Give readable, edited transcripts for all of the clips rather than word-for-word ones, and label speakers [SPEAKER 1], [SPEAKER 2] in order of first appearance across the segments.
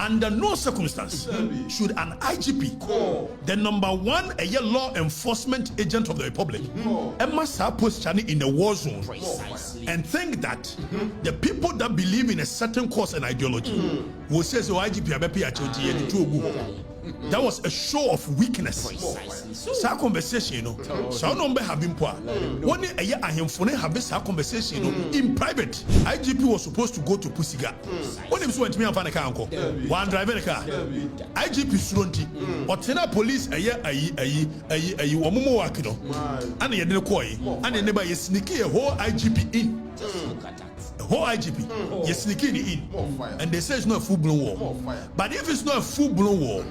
[SPEAKER 1] Under no circumstance should an IGP, the #1 law enforcement agent of the Republic, must post in the war zone and think that the people that believe in a certain cause and ideology will say, so IGP that was a show of weakness. Sa conversation, so no have been poor. One year I have this conversation in private. IGP was supposed to go to Pusiga. When he went to me and found a car, one driver a car. IGP Surunti, or Tena police a year Wamumo Wakido, and a koi, and a neighbor is sneaky a whole IGP in. Whole IGP, you sneak in, and they say it's not a full-blown war. But if it's not a full-blown war,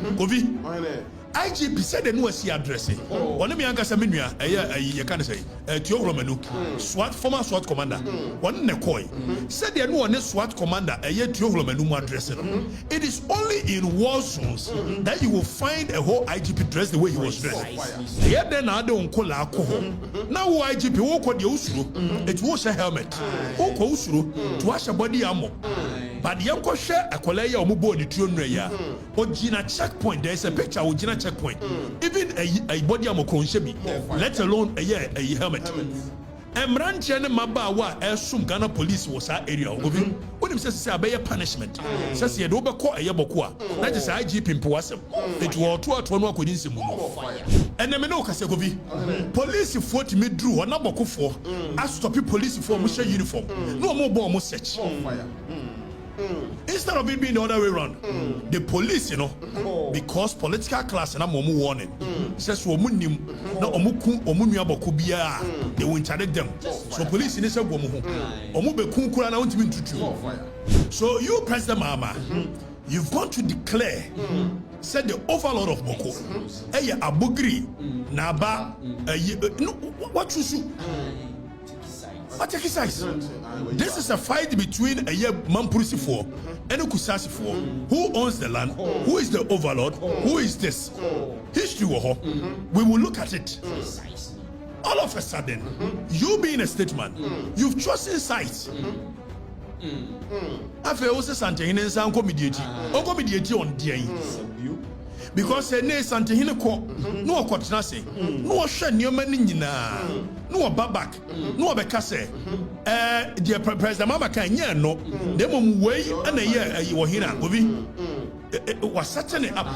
[SPEAKER 1] IGP said they know a addressing. One of me uncle Saminia, you can't say, Romanu, SWAT, former SWAT commander, one Nekoi, said they know a SWAT commander, a year Romanu addressing. It is only in war zones that you will find a whole IGP dressed the way he was dressed. Yet then I don't call alcohol. Now IGP walk on the Usuru, it was a helmet. Walk Usuru to wash a body armor. But the uncle share a colleague or mobile the Tunreya. Or Gina checkpoint, there's a picture of Gina checkpoint. Even a body armor conshebi, let alone a helmet. Emranchene Mabawa, Elsum Ghana police was our area. When he says a punishment, says he had overcaught a Yabokua. That is IGP in Poasem. It was 2 couldn't see and the Menoka Segovi. Police fought me drew a number for as to stop police for Musha uniform. No more bomb search. Instead of it being the other way around, the police, because political class and I'm warning, says they will interdict them. So police in this so you, President Mahama, you've gone to declare, said the overlord of Bawku, Abugri, Naba, what you should. What exercise? This is a fight between a Mampurisifor and a Kusasifor. Who owns the land? Who is the overlord? Who is this? History, we will look at it. All of a sudden, you being a statesman, you've chosen sides. I feel also something in some comedy on DA. Because a ne sante hine ko no okotena se no hwe nioma nyina no babak no obeka se the president mama kan nya no dem mum wei na ye wo hina obi was setting it up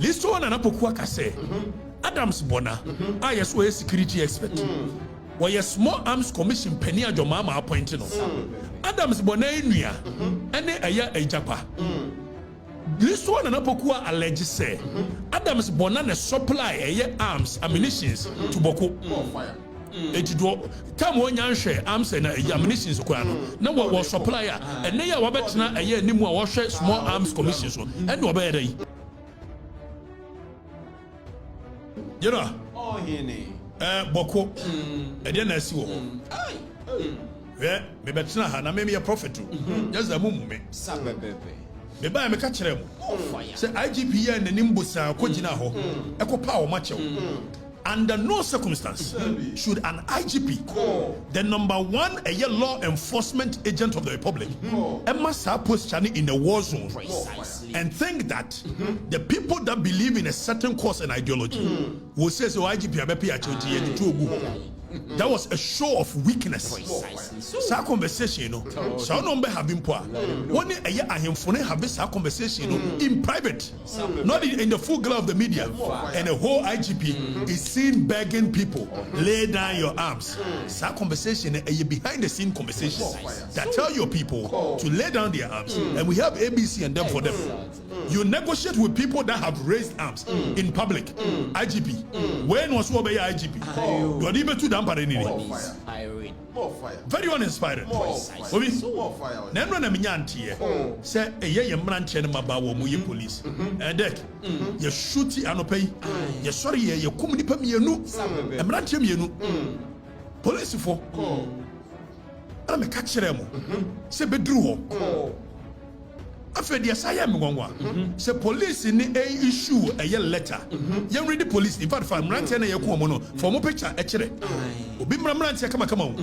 [SPEAKER 1] list one na poku aka se Adams Bona yes we security expert we a small arms commission penny adwomama appoint no Adams Bona enua ene aya ejapa. This one and Apokua allege say Adams Bonane supply arms, ammunitions to Bawku. It do time when you share arms and ammunitions. Now what was supplier and they are Wabetina a year Nimu wash small arms commissions and Wabere. You know, Bawku, and then I see. Yeah, maybe it's not, and maybe a prophet too. Just a moment. Me buy me catch them. Say IGP and the Nimbusa Kojina ho. Eko power macho. Under no circumstance should an IGP, the #1 law enforcement agent of the Republic, must post in the war zone and think that the people that believe in a certain cause and ideology will say, so IGP that was a show of weakness. Sa conversation, so no have been poor. One year I have this conversation in private, not in the full glare of the media. And the whole IGP is seen begging people, lay down your arms. Sa conversation, a behind the scene conversation that tell your people to lay down their arms. And we have ABC and them for them. You negotiate with people that have raised arms in public. IGP. When was what by IGP? You are even too damn. Very uninspired. Then when I'm young, say a young man channel about police. And that you shoot and pay. You're sorry, you come to me, you know. I'm not you. Police for I'm a catcher. Say bedroom. After the asylum, say police in a issue a letter. You read the police. In fact, I'm ranting a common for more picture. Come on.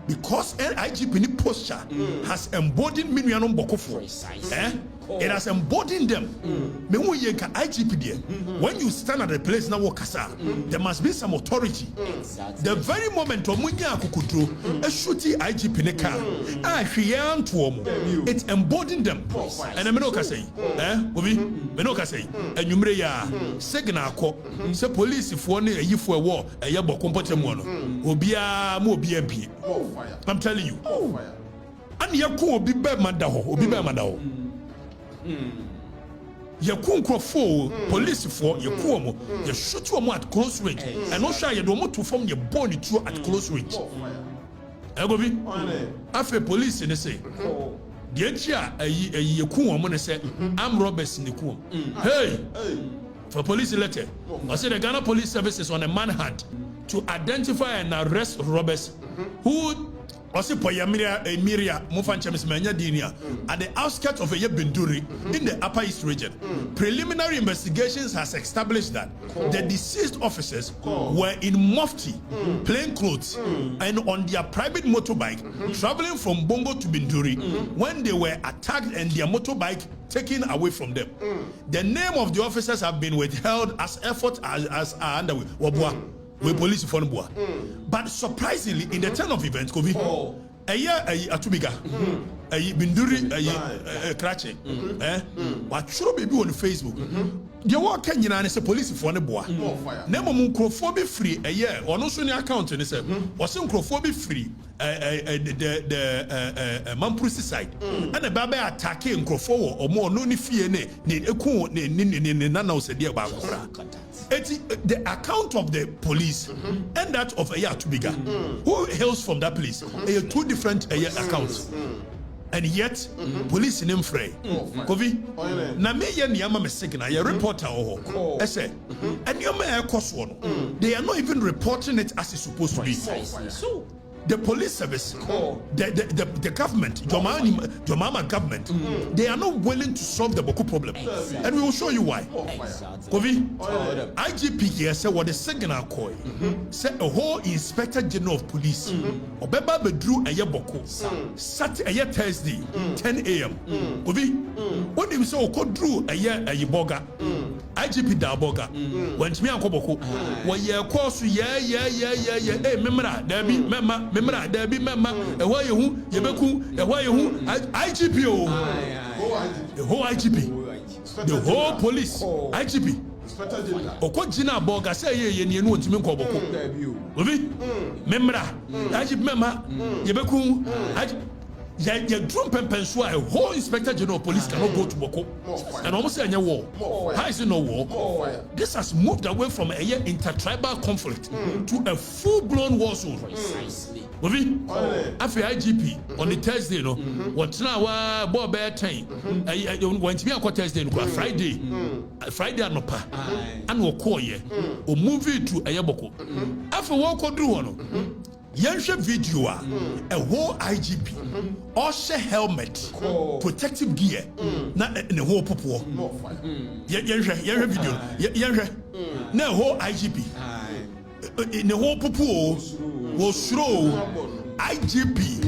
[SPEAKER 1] Because IGP posture has embodied million Bawku. It has embodied them. Me who ye ka IGP there. When you stand at the place now kasa, there must be some authority. The very moment omunya akukudro, a shooty IGP ne car, hwiyan to omo. It embodied them. And me no ka say, obi, me no ka say, enwumre ya signal ko, se police fo ne ayifo ewo, eye boko mpotem no. Obia mo obia bi. I'm telling you. And yakun obi be mada ho, obi be mada ho. Yakun crofo police for yakuomo, you shoot you at close range, and no shy you don't to form your body to at close range. Egobi, after police in the say, the edgia a yakuomo say, I'm robbers in the coom. Hey, for police letter, I said the Ghana Police Service is on a manhunt to identify and arrest robbers who. Also, Miria at the outskirts of Binduri in the Upper East region. Preliminary investigations has established that the deceased officers were in mufti, plain clothes, and on their private motorbike traveling from Bongo to Binduri when they were attacked and their motorbike taken away from them. The name of the officers have been withheld as efforts as are underway. With police for Boa. But surprisingly, in the turn of events, Kovi, a year Atubiga, a Binduri, a Krache, what should be on Facebook? The war Kenyan is a police for Boa. Never Munkrophobic free a year, or no sooner account and said, or some Crophobic free, the Mamprusi side, and the Baba attacking Crofo or more no fear, need a coon, Nana said, dear Bawku. The account of the police and that of Atubiga, who hails from that place, are two different accounts. And yet, police in Mfrey. Kovi, na me ye niyama me signal, ye reporter oho. I said, and you may one. They are not even reporting it as it's supposed to be. The police service, the government, Jomama government, they are not willing to solve the Bawku problem. And we will show you why. Kovi, IGP here said what the signal call. Said a whole Inspector General of Police, Obeba Bedru a Bawku, sat a year Thursday, 10 a.m. Kovi, what do you say? Oko drew a year a Boga, IGP da Boga, went me uncle Bawku, one year course, yeah, hey, memra, there be memma. Remember, there be member, a why you, Yebeku, a why you, IGP, the whole IGP, the whole police, IGP. Okojina Boga say ye no ntimi nko boko. Obi, memra, IGP member, Yebeku, your drum penso a whole Inspector General of Police cannot go to Bawku. And almost say war. How is it no war? This has moved away from a intertribal conflict to a full-blown war zone. Ovi, after IGP on the Thursday, no, what now? Bob Bear time. When to be on Thursday, Friday, Anopa, and we'll call ye or move it to Ayaboko. After walk or do one. Yansha video a whole IGP Osha helmet protective gear na the whole popo yansha video yansha na whole IGP in the whole popo was throw IGP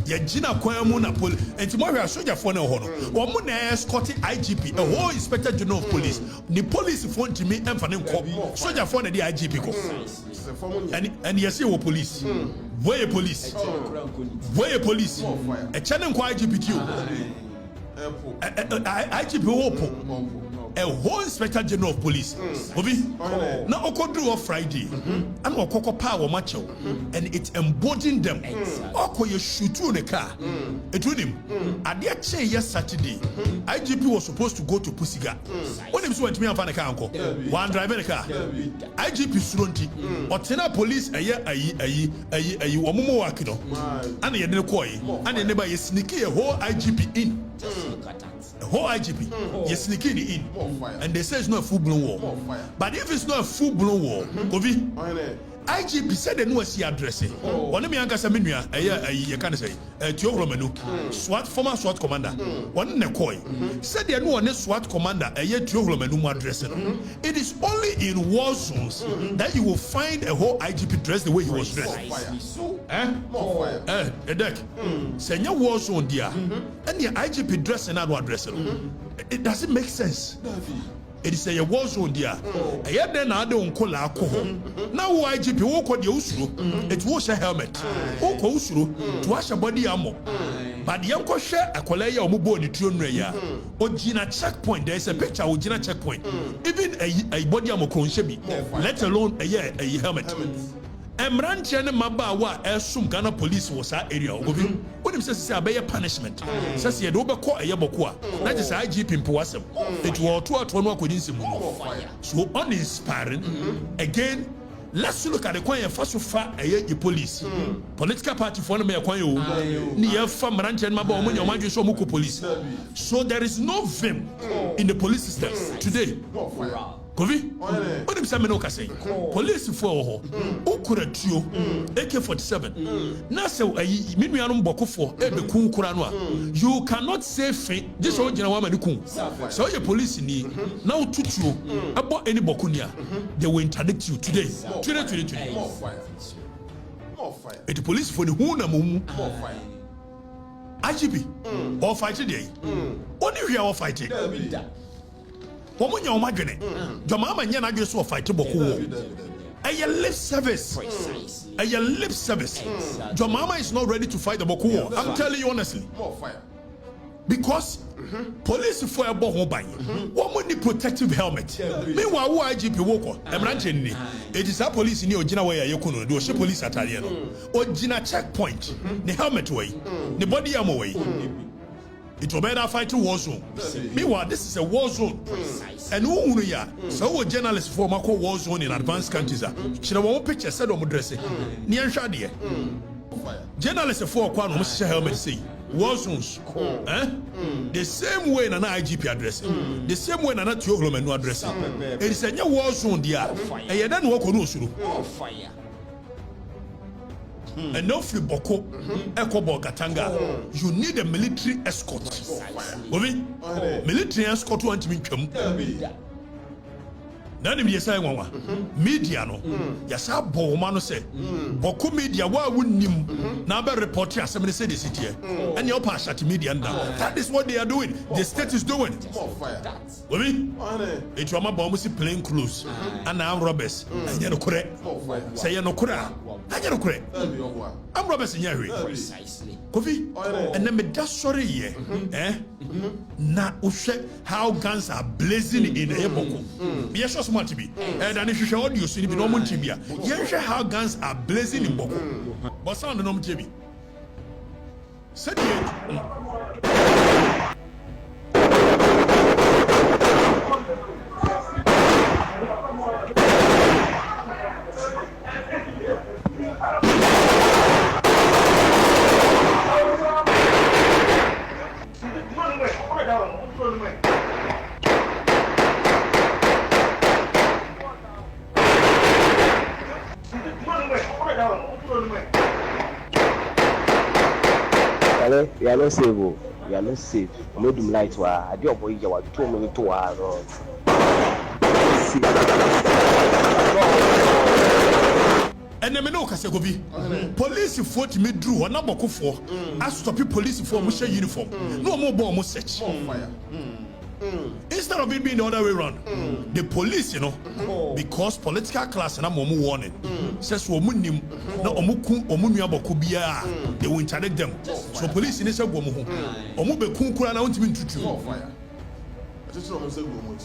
[SPEAKER 1] Yajina Kwamu na police and tomorrow a soldier for no honor or mo na escort IGP a whole Inspector General of Police the police phone to me and for them soldier for the IGP go and you see what police where police a channel kwa IGP IGP hope a whole Inspector General of Police. Obi, now Okodru on Friday, and Okoko power macho, and it's embodying them. Oko you shoot you in the car. It with him. At their chair yes Saturday, IGP was supposed to go to Pusiga. When he went to me and found a car, one driver in the car. IGP Suronti, Otena police a year Wamumo Wakino, and the Koi, and the neighbor is sneaky a whole IGP in. The whole IGP, you're sneaking in, and they say it's not a full-blown war. But if it's not a full-blown war, Kovi, IGP said the no see address one me anka say menua you can say Teohlomenu SWAT former SWAT commander one ne koi said the no one SWAT commander Teohlomenu mu address no. It is only in war zones that you will find a whole IGP dressed the way he was dressed. Edek say war zone dia and the IGP dress and no address it doesn't make sense. It is a war zone there. A year then I don't call alcohol. Now IGP walk on the usuru. It was a helmet. Walk usuru to wash a body armor. But the uncle share a colleague or mobile the tune raya. Ojina checkpoint. There is a picture of Ojina checkpoint. Even a body armor conshebi. Let alone a helmet. Emranche ne mabawa esum Ghana police was that area. Obi, when him says say abeye punishment. Says ye do be call eye boko a. That is IGP mpowasem. It was two at one akodi nsemu. So uninspiring. Again, let's look at the kwan first so far the police. Political party for no me kwan yo. Ni ye fa mranche ne mabawa omo nya omadwe so muko police. So there is no vim in the police system today. Kovi, what am I saying? Police for Ukuratio, AK-47. Nasa, Minianum Bawku for Ebekun Kuranwa. You cannot say fake. This original woman. So your police need now tutu about any Bakunia. They will interdict you today. Today. The police for the Huna Mumu. IGP, all fighting day. Only we are all fighting. Woman, your magnet. Your mama and Yana just so fight to Bawku. A lip service. A lip service. Your mama is not ready to fight the Bawku. I'm telling you honestly. Because police for a boho bang. Woman the protective helmet. Meanwhile, who IGP Woko? It is a police in your Jina way. You couldn't do a police Italiano. Or Jina checkpoint. The helmet way. The body armor way. It will better fight to war zone. Meanwhile, this is a war zone. And who ya? So a journalist for Mako war zone in advanced countries. She won't picture said on dressing. Nian Shadia. Journalists for Kwano helmet say war zones. The same way an IGP addressing. The same way an Teohlomenu addressing. It is a new war zone there. And you don't walk on Usuru. And no free Bawku, Ekobo Katanga. You need a military escort. Military escort want to be come. Nani me say nwa media no yasa bo ma no say Bawku media wa wunnim na be report asem say the city and your Shatta media now. That is what they are doing. The state is doing. It was my bomb plain clothes and I'm robbers. And you no correct. Say you no correct. And you no correct. I'm robbers in here. Precisely. Kofi and then me that sorry here. Na ushe how guns are blazing in Bawku. Yes, smart to be. And if you show audio, so you be no more to be. Yes, how guns are blazing in Bawku. But sound no more to be. Said
[SPEAKER 2] you are not safe. You are not safe. Made him light. I do boy. You are 2 minutes to hours.
[SPEAKER 1] And me no kase Gobi. Police fought me drew na Bawku for. I stop police for mo share uniform. No more bomb mo search. Instead of it being the other way around, the police, you know, because political class and I'm warning, says woman na omuku omunya Bawku bia, they will interdict them. So police in this woman omu be kun kura na want to be tutu.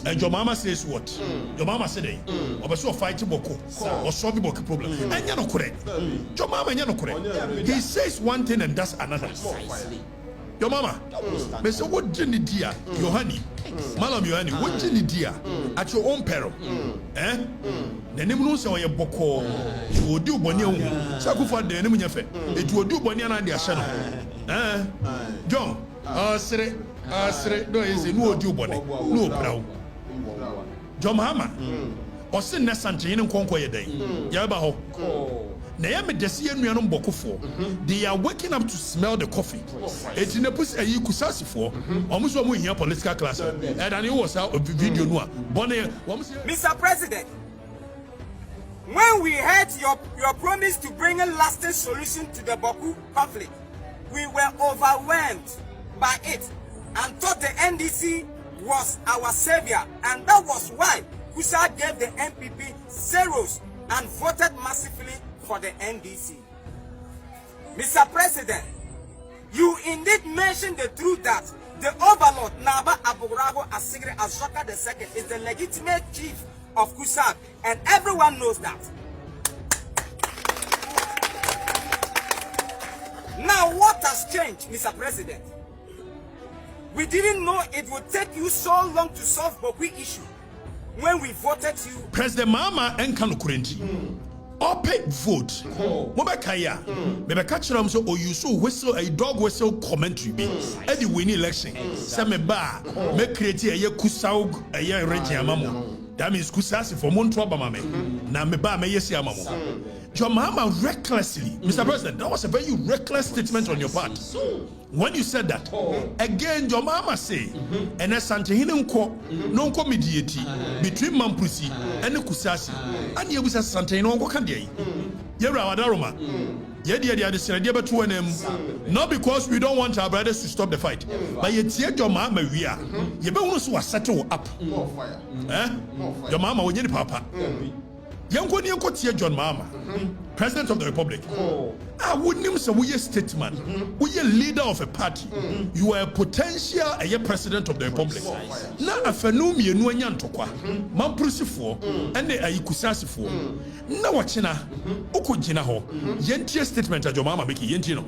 [SPEAKER 1] And your mama says what? Your mama said, "Oba so fight Bawku or solve the Bawku problem." And you're not correct. Your mama, you're not correct. He says one thing and does another. Your mama, me say what do you need dear? Yohani, Malam Yohani, what do you need dear? At your own peril, The name no say you Bawku. You do boni o. Sakufa de name nyafe. It will do boni na de ahye no. John, Asre, do is no do boni. No brow. John Mahama. ɔse ne santehene nkonko yɛ dɛn yɛba hɔ na yɛ me desi enuanom bɔkofo they are waking up to smell the coffee eti ne pus ayi kusasifo ɔmo so ɔmo hia political class and it was a video no a bɔne
[SPEAKER 3] Mr. President, when we heard your promise to bring a lasting solution to the Bawku conflict, we were overwhelmed by it and thought the NDC was our savior, and that was why Kusa gave the MPP zeros and voted massively for the NDC. Mr. President, you indeed mentioned the truth that the overlord Naba Aburago Asigre Azaka II is the legitimate chief of Kusa, and everyone knows that. Now what has changed, Mr. President? We didn't know it would take you so long to solve Bawku issue when we voted you.
[SPEAKER 1] President Mahama Enkano Kurenti. Open vote. Mobakaya. Maybe catch them so or you so whistle a dog whistle commentary be. Any winning election. Some bar me create a year kusaug a year renti amamo. That means kusasi for Montro Bamame. Na me ba me yesi amamo. Your Mahama recklessly, Mr. President, that was a very reckless statement on your part. When you said that, again, your Mahama say, and as Santehine nko, no nko mediate between Mampusi and the Kusasi, and you was a Santehine nko kandiyai. Yera wadaroma. Yedi the two NM. Not because we don't want our brothers to stop the fight, but yet your Mahama we are. You be also settle up. Your Mahama when you papa. Yanko Tia John Mahama, President of the Republic. I wouldn't say we are statesman, we are leader of a party. You are a potential President of the Republic. Now a phenome no nyantokwa, Mamprusi and the Ayikusasi for. Now wachina, Okujina ho, Yentia statement at your mama make Yentino.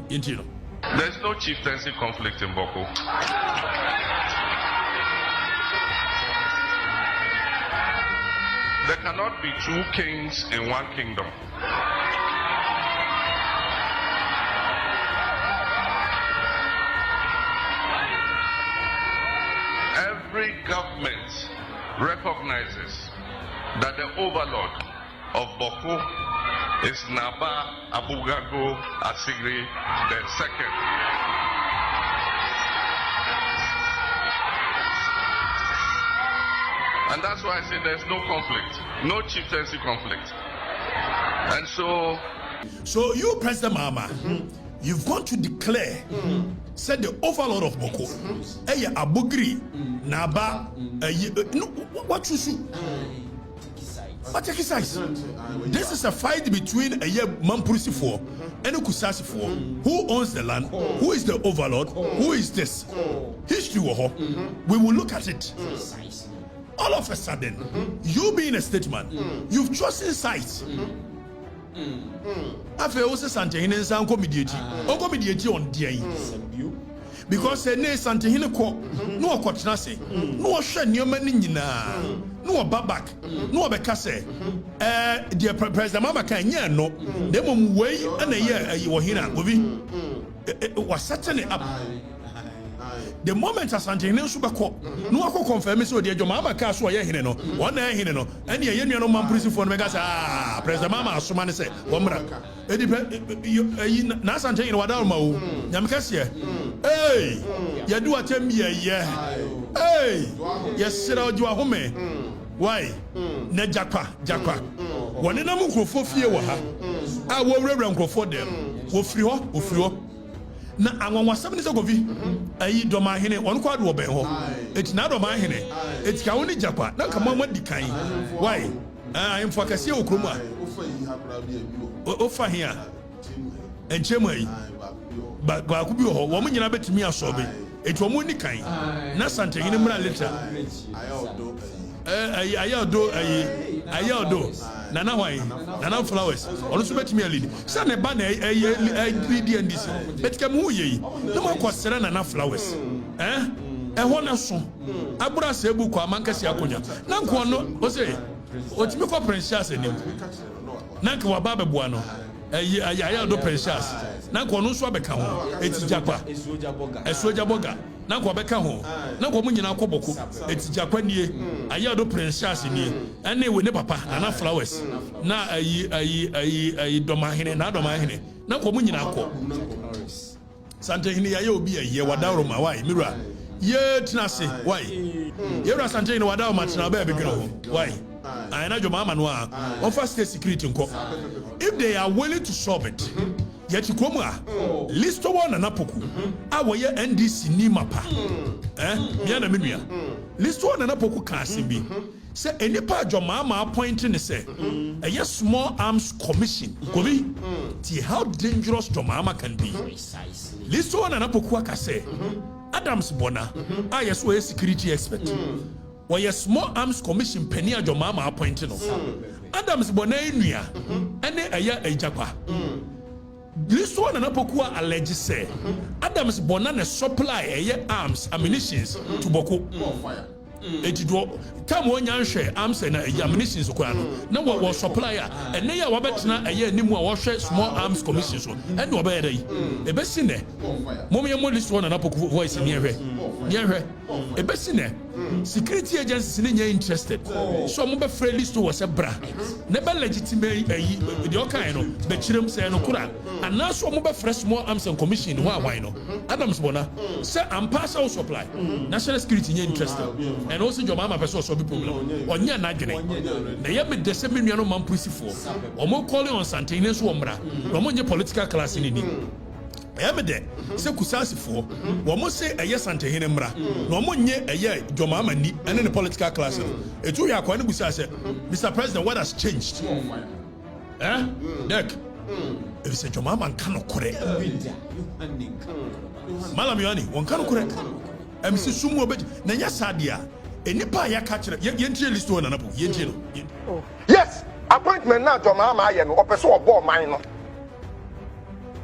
[SPEAKER 4] There's no chieftaincy conflict in Bawku. There cannot be two kings in one kingdom. Every government recognizes that the overlord of Bawku is Naba Abugago Asigre II. And that's why I say there's no conflict, no chieftaincy conflict. And so
[SPEAKER 1] you, President Mahama, you've gone to declare, said the overlord of Bawku, Abugri, Naba, what you should. But take size. This is a fight between Mamprusi and Kusasi who owns the land, who is the overlord, who is this. History, we will look at it. All of a sudden, you being a statesman, you've chosen sides. After also Santehine and Sanko mediate on DA. Because a ne Santehine ko, no kwatnase, no share niyoma no babak, no bekase. Dear President Mama can no, them way and a year you were here, was setting it up. The moment as Santehine Subako, no ako confirm so dear Jomama Caswa Yahino, one Hino, and ye no man prison for Megas. President Mama Sumani said, Wamra. Nasantehine Wadalmo, Yamcasia. Hey, you do a temia, hey, yes, sit out your home. Why? Ne Japa. One in a muko for fear, I will reverend for them. Wofrio. Na anwanwa 7 ago vi ayi doma hene on kwado oben ho eti na doma hene eti ka woni japa na kama ma dikan why am focus ye okromu a ofa hia enchemu ayi ba ku bi ho wo nyina betimi asobe eti wo mu ni kan na Santehine mra later ayodo nana why nana flowers onu so betimi lead say ne ba na DNDC betikam hu ye no makosere nana flowers ho na so abura se ebu kwa mankasi akonya na nko no o say otimi ko precious enim na nko wa ba beboa no ayodo precious na nko no so abeka ho eti japa esoja boga na ko beka ho na ko munyina ko boko etijakwanie ayado Prince Charles ni ene we ne papa na flowers na ayi domahene na domahene na ko munyina ko Santehene ya obi ye wadawro ma why mirror ye tinase why ye ra Santehene wadawro ma tina ba begino ho why ayana jo mama no a on first state security nko if they are willing to solve it yet komu a listo one na poku a wo ye NDC ni mapa bia na menua listo one na poku ka asembi say enipa jo mama appointing ne say a small arms commission gobi ti how dangerous jo mama can be listo one na poku aka say Adams Bona a yes we security expert we small arms commission penny jo mama appointing no Adams Bona enua ene aya ejapa this one na pokua allege say Adams Bona na supply arms ammunitions to Bawku eti do time won yanhwe arms and ammunitions ko ano na wo supplier ene ya wabetena animu a wo hwe small arms commission so ene wo be dai e be sine mom ye mo list one na poku voice ni ehwe e be sine security agencies ni nya interested so mo be free list wo se bra na be legitimate the okay no be kirem say no kura and now so mo be free small arms and commission ho awan no Adams Bona say am pass out supply national security nya interested and also your mama person so be problem onya na dwene na ye me de se me nua no mampusifo o mo calling on Santehene so omra no mo nye political class ni ni ye me de se kusasifo wo mo se eye Santehene mra no mo nye eye your mama ni ene ne political class etu ya kwa ne busa se Mr. President, what has changed Dek if say your mama kan okore Malam Yohani won kan okore MC sumu obeji na nya sadia enipa ya ka kire ye ntie list one na po ye ntie no
[SPEAKER 5] yes appointment na to mama aye no opeso obo man no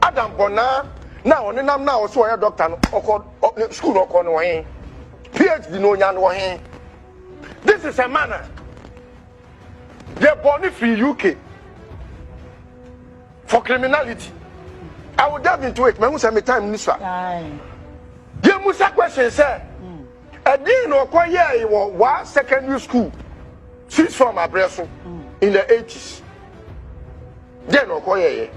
[SPEAKER 5] Adam Bona na onenam na oso ya doctor no okọ school okọ no hin PhD no nya no hin this is a man they born free UK for criminality I will dive into it me say me time ni so ye musa question say Adin no kwaye wa secondary school since from Abreso in the 80s. Then no kwaye.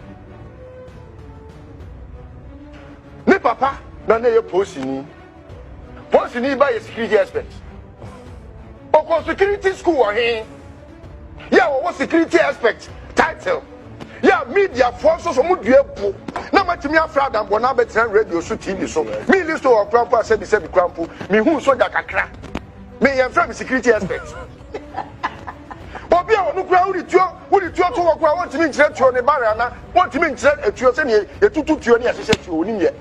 [SPEAKER 5] Ne papa na na ye posini. Posini by a security expert. Oko security school wa hin. Yeah, what security expert title. Yeah, media forces so mu duepo. Na matimi afra dan bona betra radio so TV so. Me list of crampo said the crampo. Me hu soldier kakra. Me yan from security expert. Obi a onu kura uri tuo to wo kura won timi nkire tuo ne bare na won timi nkire etuo se ne etutu tuo ne yahye tuo oni ye.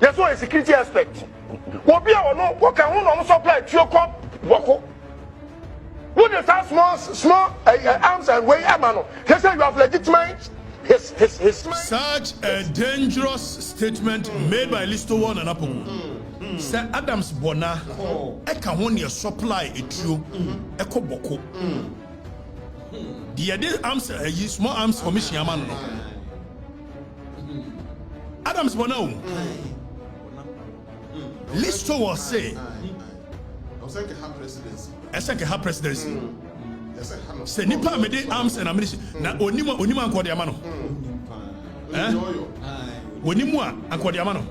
[SPEAKER 5] Yes, so a security expert. Obi a onu wo kan hu no supply tuo ko Bawku. What is that small arms and way amano? He said you have legitimate his.
[SPEAKER 1] Such a dangerous statement made by Listo One and Apoku. Sir Adams Bona, eka honi supply etru, eko Bawku. The other arms, small arms commission amano. Adams Bona, Listo was say. Her presidency. Say nipa me de arms and ammunition. Na onima ankodi amano. Onimu a ankodi amano.